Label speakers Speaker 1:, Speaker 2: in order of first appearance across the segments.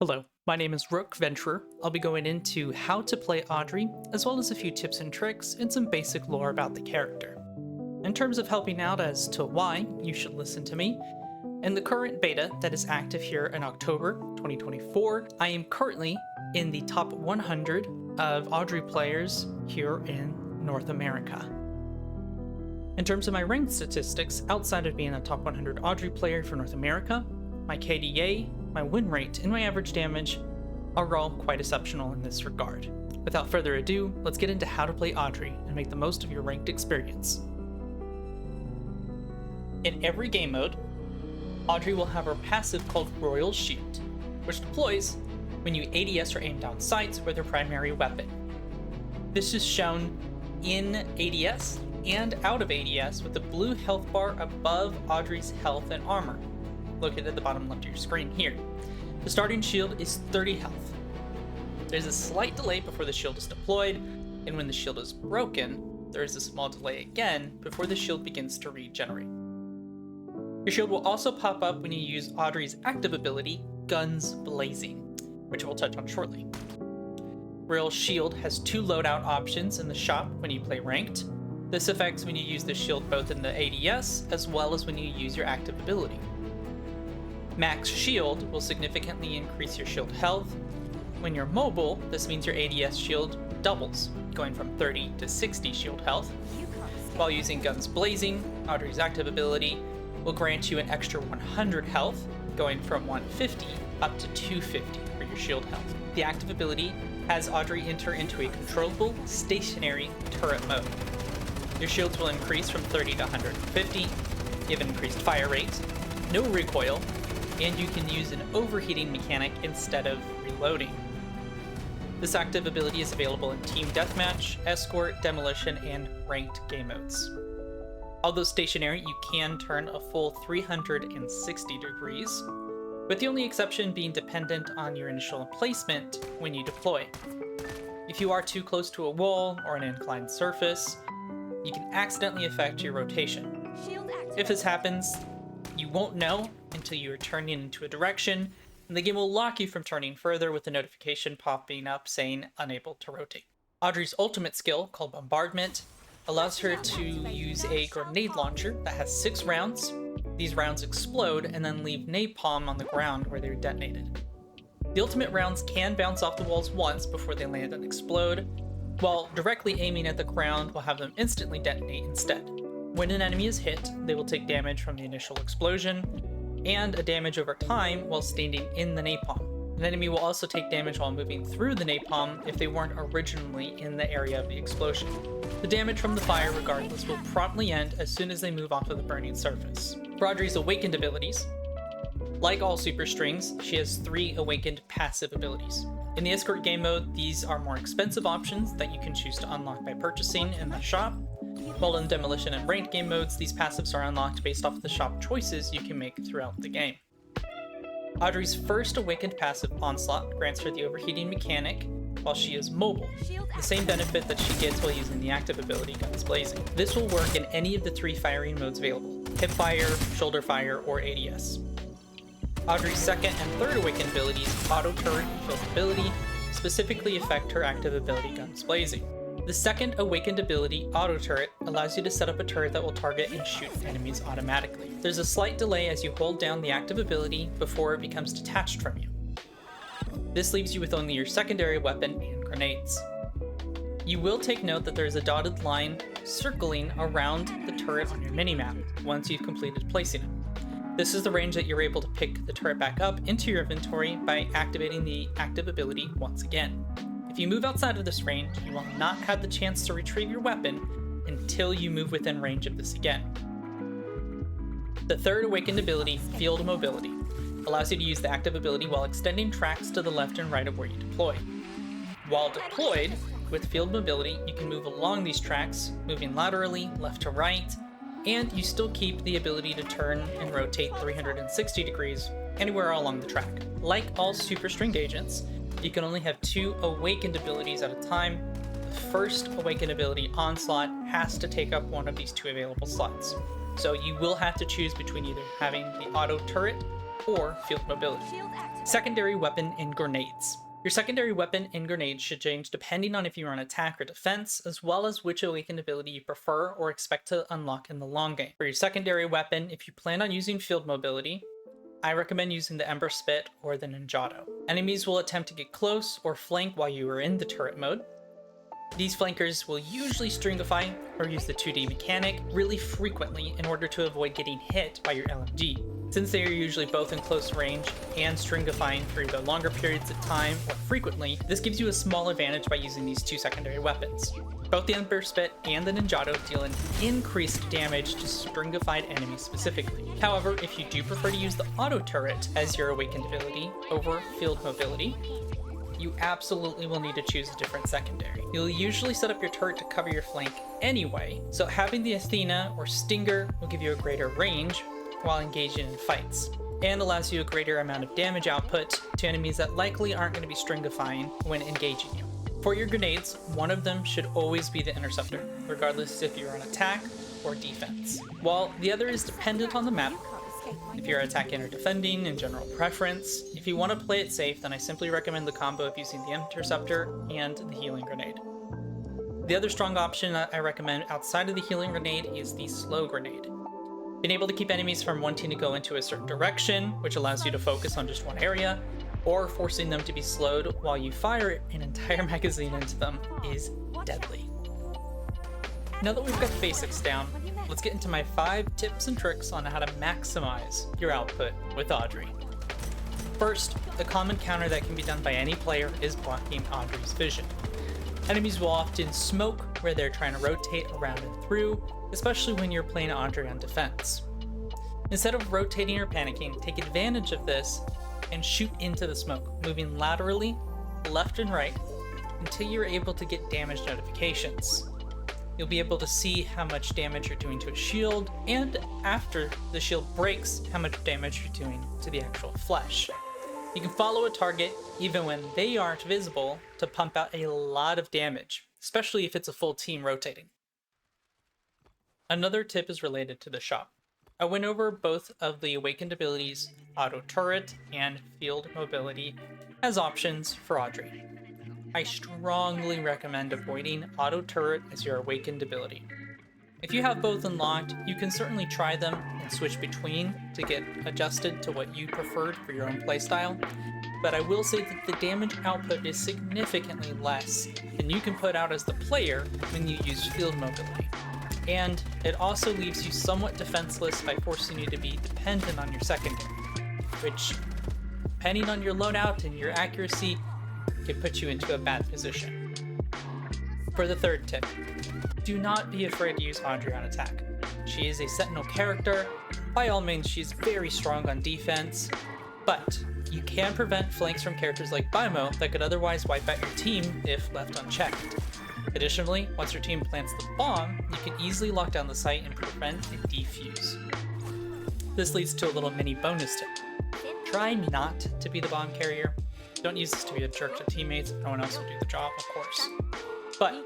Speaker 1: Hello, my name is rookventurer. I'll be going into how to play Audrey, as well as a few tips and tricks and some basic lore about the character. In terms of helping out as to why you should listen to me, in the current beta that is active here in October 2024, I am currently in the top 100 of Audrey players here in North America. In terms of my ranked statistics, outside of being a top 100 Audrey player for North America, my KDA, my win rate, and my average damage are all quite exceptional in this regard. Without further ado, let's get into how to play Audrey and make the most of your ranked experience. In every game mode, Audrey will have her passive called Royal Shield, which deploys when you ADS or aim down sights with her primary weapon. This is shown in ADS and out of ADS with the blue health bar above Audrey's health and armor, located at the bottom left of your screen here. The starting shield is 30 health. There's a slight delay before the shield is deployed, and when the shield is broken, there is a small delay again before the shield begins to regenerate. Your shield will also pop up when you use Audrey's active ability, Guns Blazing, which we'll touch on shortly. Royal Shield has two loadout options in the shop when you play ranked. This affects when you use the shield both in the ADS as well as when you use your active ability. Max Shield will significantly increase your shield health. When you're mobile, this means your ADS shield doubles, going from 30 to 60 shield health. While using Guns Blazing, Audrey's active ability will grant you an extra 100 health, going from 150 up to 250 for your shield health. The active ability has Audrey enter into a controllable, stationary turret mode. Your shields will increase from 30 to 150, you have an increased fire rate, no recoil, and you can use an overheating mechanic instead of reloading. This active ability is available in Team Deathmatch, Escort, Demolition, and Ranked game modes. Although stationary, you can turn a full 360 degrees, with the only exception being dependent on your initial placement when you deploy. If you are too close to a wall or an inclined surface, you can accidentally affect your rotation. If this happens, you won't know until you are turning into a direction, and the game will lock you from turning further with a notification popping up saying unable to rotate. Audrey's ultimate skill, called Bombardment, allows her to use a grenade launcher that has 6 rounds. These rounds explode and then leave napalm on the ground where they're detonated. The ultimate rounds can bounce off the walls once before they land and explode, while directly aiming at the ground will have them instantly detonate instead. When an enemy is hit, they will take damage from the initial explosion, and a damage over time while standing in the napalm. An enemy will also take damage while moving through the napalm if they weren't originally in the area of the explosion. The damage from the fire, regardless, will promptly end as soon as they move off of the burning surface. For Audrey's awakened abilities, like all Superstrings, she has 3 awakened passive abilities. In the Escort game mode, these are more expensive options that you can choose to unlock by purchasing in the shop, while in Demolition and Ranked game modes, these passives are unlocked based off of the shop choices you can make throughout the game. Audrey's first awakened passive, Onslaught, grants her the overheating mechanic while she is mobile, the same benefit that she gets while using the active ability, Guns Blazing. This will work in any of the 3 firing modes available: hipfire, shoulder fire, or ADS. Audrey's second and third awakened abilities, Auto Turret and Field Ability, specifically affect her active ability, Guns Blazing. The second awakened ability, Auto Turret, allows you to set up a turret that will target and shoot enemies automatically. There's a slight delay as you hold down the active ability before it becomes detached from you. This leaves you with only your secondary weapon and grenades. You will take note that there is a dotted line circling around the turret on your minimap once you've completed placing it. This is the range that you're able to pick the turret back up into your inventory by activating the active ability once again. If you move outside of this range, you will not have the chance to retrieve your weapon until you move within range of this again. The third awakened ability, Field Mobility, allows you to use the active ability while extending tracks to the left and right of where you deploy. While deployed, with Field Mobility, you can move along these tracks, moving laterally, left to right, and you still keep the ability to turn and rotate 360 degrees anywhere along the track. Like all Superstring agents, you can only have 2 awakened abilities at a time. The first awakened ability, Onslaught, has to take up one of these 2 available slots. So you will have to choose between either having the auto turret or field mobility. Secondary weapon and grenades. Your secondary weapon and grenades should change depending on if you are on attack or defense, as well as which awakened ability you prefer or expect to unlock in the long game. For your secondary weapon, if you plan on using field mobility, I recommend using the Ember Spit or the Ninjato. Enemies will attempt to get close or flank while you are in the turret mode. These flankers will usually stringify or use the 2D mechanic really frequently in order to avoid getting hit by your LMG. Since they are usually both in close range and stringifying for either longer periods of time or frequently, this gives you a small advantage by using these two secondary weapons. Both the Ember Spit and the Ninjato deal an increased damage to stringified enemies specifically. However, if you do prefer to use the auto turret as your awakened ability over field mobility, you absolutely will need to choose a different secondary. You'll usually set up your turret to cover your flank anyway, so having the Athena or Stinger will give you a greater range while engaging in fights, and allows you a greater amount of damage output to enemies that likely aren't going to be stringifying when engaging you. For your grenades, one of them should always be the Interceptor, regardless if you're on attack or defense, while the other is dependent on the map. If you're attacking or defending in general preference, if you want to play it safe, then I simply recommend the combo of using the Interceptor and the Healing Grenade. The other strong option that I recommend outside of the Healing Grenade is the Slow Grenade. Being able to keep enemies from wanting to go into a certain direction, which allows you to focus on just one area, or forcing them to be slowed while you fire an entire magazine into them is deadly. Now that we've got the basics down, let's get into my 5 tips and tricks on how to maximize your output with Audrey. First, the common counter that can be done by any player is blocking Audrey's vision. Enemies will often smoke where they're trying to rotate around and through, especially when you're playing Audrey on defense. Instead of rotating or panicking, take advantage of this and shoot into the smoke, moving laterally, left and right, until you're able to get damage notifications. You'll be able to see how much damage you're doing to a shield, and after the shield breaks, how much damage you're doing to the actual flesh. You can follow a target even when they aren't visible to pump out a lot of damage, especially if it's a full team rotating. Another tip is related to the shop. I went over both of the awakened abilities, Auto Turret and Field Mobility, as options for Audrey. I strongly recommend avoiding Auto Turret as your awakened ability. If you have both unlocked, you can certainly try them and switch between to get adjusted to what you preferred for your own playstyle, but I will say that the damage output is significantly less than you can put out as the player when you use Field Mobility. And it also leaves you somewhat defenseless by forcing you to be dependent on your secondary, which, depending on your loadout and your accuracy, can put you into a bad position. For the third tip, do not be afraid to use Audrey on attack. She is a Sentinel character. By all means, she's very strong on defense, but you can prevent flanks from characters like Bimo that could otherwise wipe out your team if left unchecked. Additionally, once your team plants the bomb, you can easily lock down the site and prevent a defuse. This leads to a little mini bonus tip. Try not to be the bomb carrier. Don't use this to be a jerk to teammates, no one else will do the job, of course. But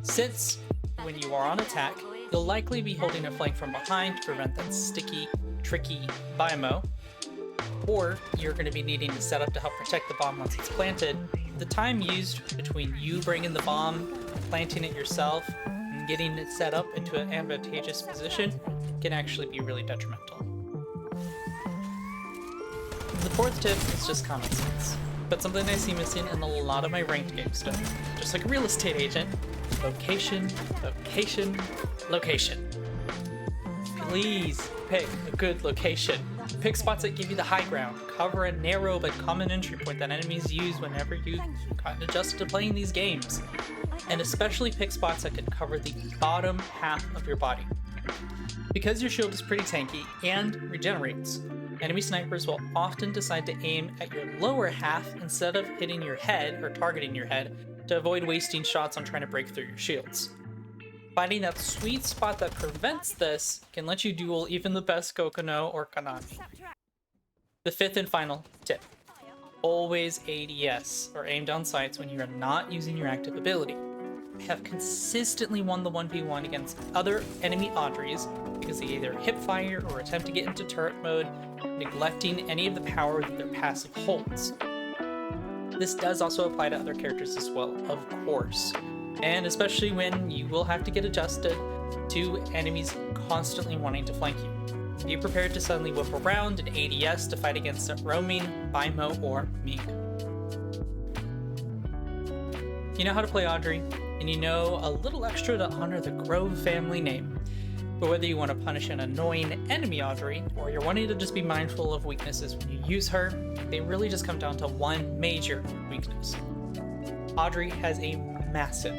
Speaker 1: since when you are on attack, you'll likely be holding a flank from behind to prevent that sticky, tricky Bimo, or you're going to be needing to set up to help protect the bomb once it's planted. The time used between you bringing the bomb, planting it yourself, and getting it set up into an advantageous position can actually be really detrimental. The fourth tip is just common sense, but something I see missing in a lot of my ranked game stuff. Just like a real estate agent, location, location, location. Please pick a good location. Pick spots that give you the high ground. Cover a narrow but common entry point that enemies use whenever you've gotten adjusted to playing these games. And especially pick spots that can cover the bottom half of your body. Because your shield is pretty tanky and regenerates, enemy snipers will often decide to aim at your lower half instead of hitting your head or targeting your head to avoid wasting shots on trying to break through your shields. Finding that sweet spot that prevents this can let you duel even the best Kokono or Kanami. The fifth and final tip. Always ADS, or aim down sights when you are not using your active ability. have consistently won the 1v1 against other enemy Audreys because they either hipfire or attempt to get into turret mode, neglecting any of the power that their passive holds. This does also apply to other characters as well, of course, and especially when you will have to get adjusted to enemies constantly wanting to flank you. Be prepared to suddenly whip around in ADS to fight against a roaming, Bimo, or Meek. You know how to play Audrey, and you know a little extra to honor the Grove family name. But whether you want to punish an annoying enemy Audrey, or you're wanting to just be mindful of weaknesses when you use her, they really just come down to one major weakness. Audrey has a massive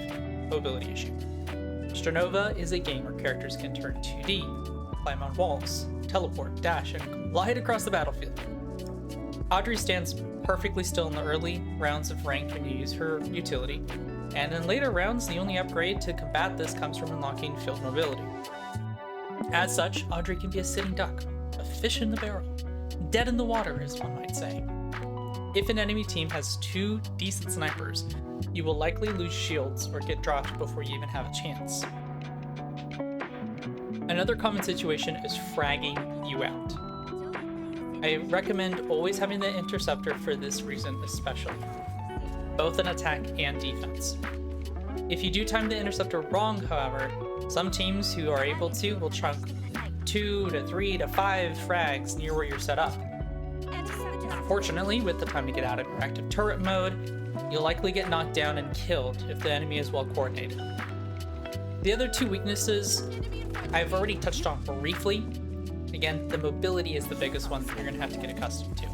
Speaker 1: mobility issue. Strinova is a game where characters can turn 2D, climb on walls, teleport, dash, and glide across the battlefield. Audrey stands perfectly still in the early rounds of ranked when you use her utility, and in later rounds the only upgrade to combat this comes from unlocking field mobility. As such, Audrey can be a sitting duck, a fish in the barrel, dead in the water as one might say. If an enemy team has 2 decent snipers, you will likely lose shields or get dropped before you even have a chance. Another common situation is fragging you out. I recommend always having the interceptor for this reason especially, both in attack and defense. If you do time the interceptor wrong, however, some teams who are able to will chunk 2 to 3 to 5 frags near where you're set up. Unfortunately, with the time to get out of your active turret mode, you'll likely get knocked down and killed if the enemy is well coordinated. The other 2 weaknesses I've already touched on briefly. Again, the mobility is the biggest one that you're going to have to get accustomed to.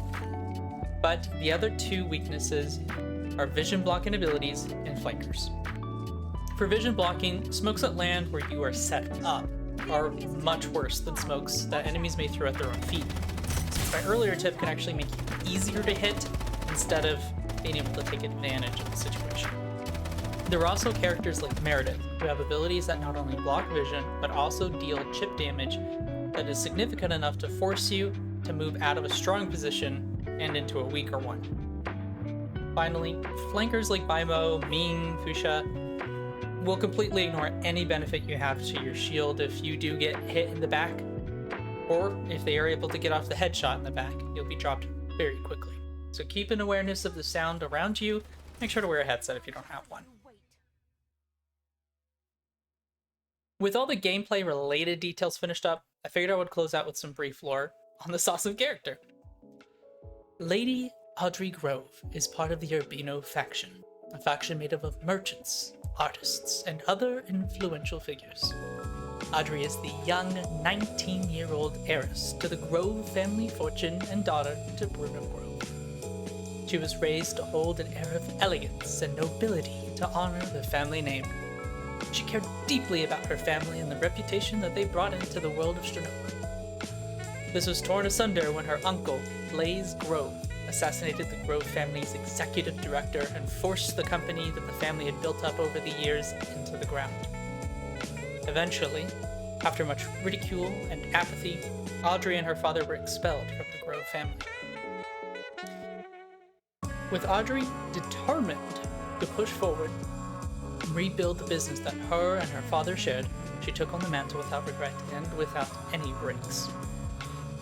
Speaker 1: But the other 2 weaknesses are vision blocking abilities and flankers. For vision blocking, smokes that land where you are set up are much worse than smokes that enemies may throw at their own feet, since my earlier tip can actually make you easier to hit instead of being able to take advantage of the situation. There are also characters like Meredith, who have abilities that not only block vision, but also deal chip damage that is significant enough to force you to move out of a strong position and into a weaker one. Finally, flankers like Bimo, Ming, Fuchsia will completely ignore any benefit you have to your shield if you do get hit in the back, or if they are able to get off the headshot in the back, you'll be dropped very quickly. So keep an awareness of the sound around you. Make sure to wear a headset if you don't have one. With all the gameplay related details finished up, I figured I would close out with some brief lore on this awesome character. Lady Audrey Grove is part of the Urbino faction, a faction made up of merchants, artists, and other influential figures. Audrey is the young 19-year-old heiress to the Grove family fortune and daughter to Bruno Grove. She was raised to hold an air of elegance and nobility to honor the family name. She cared deeply about her family and the reputation that they brought into the world of Strinova. This was torn asunder when her uncle, Blaze Grove, assassinated the Grove family's executive director and forced the company that the family had built up over the years into the ground. Eventually, after much ridicule and apathy, Audrey and her father were expelled from the Grove family. With Audrey determined to push forward and rebuild the business that her and her father shared, she took on the mantle without regret and without any breaks.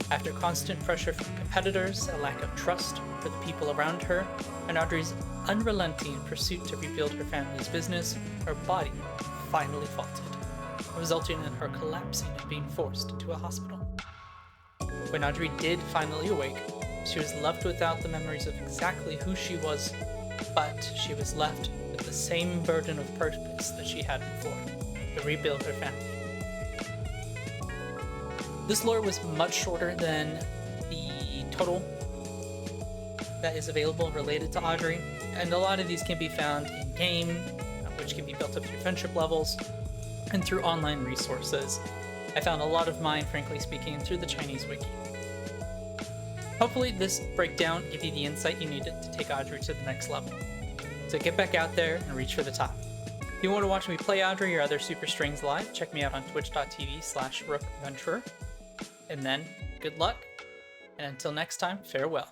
Speaker 1: After constant pressure from competitors, a lack of trust for the people around her, and Audrey's unrelenting pursuit to rebuild her family's business, her body finally faltered, resulting in her collapsing and being forced into a hospital. When Audrey did finally awake, she was left without the memories of exactly who she was, but she was left with the same burden of purpose that she had before, to rebuild her family. This lore was much shorter than the total that is available related to Audrey, and a lot of these can be found in-game, which can be built up through friendship levels, and through online resources. I found a lot of mine, frankly speaking, through the Chinese wiki. Hopefully this breakdown gave you the insight you needed to take Audrey to the next level. So get back out there and reach for the top. If you want to watch me play Audrey or other Superstrings live, check me out on twitch.tv/rookventurer. And then, good luck, and until next time, farewell.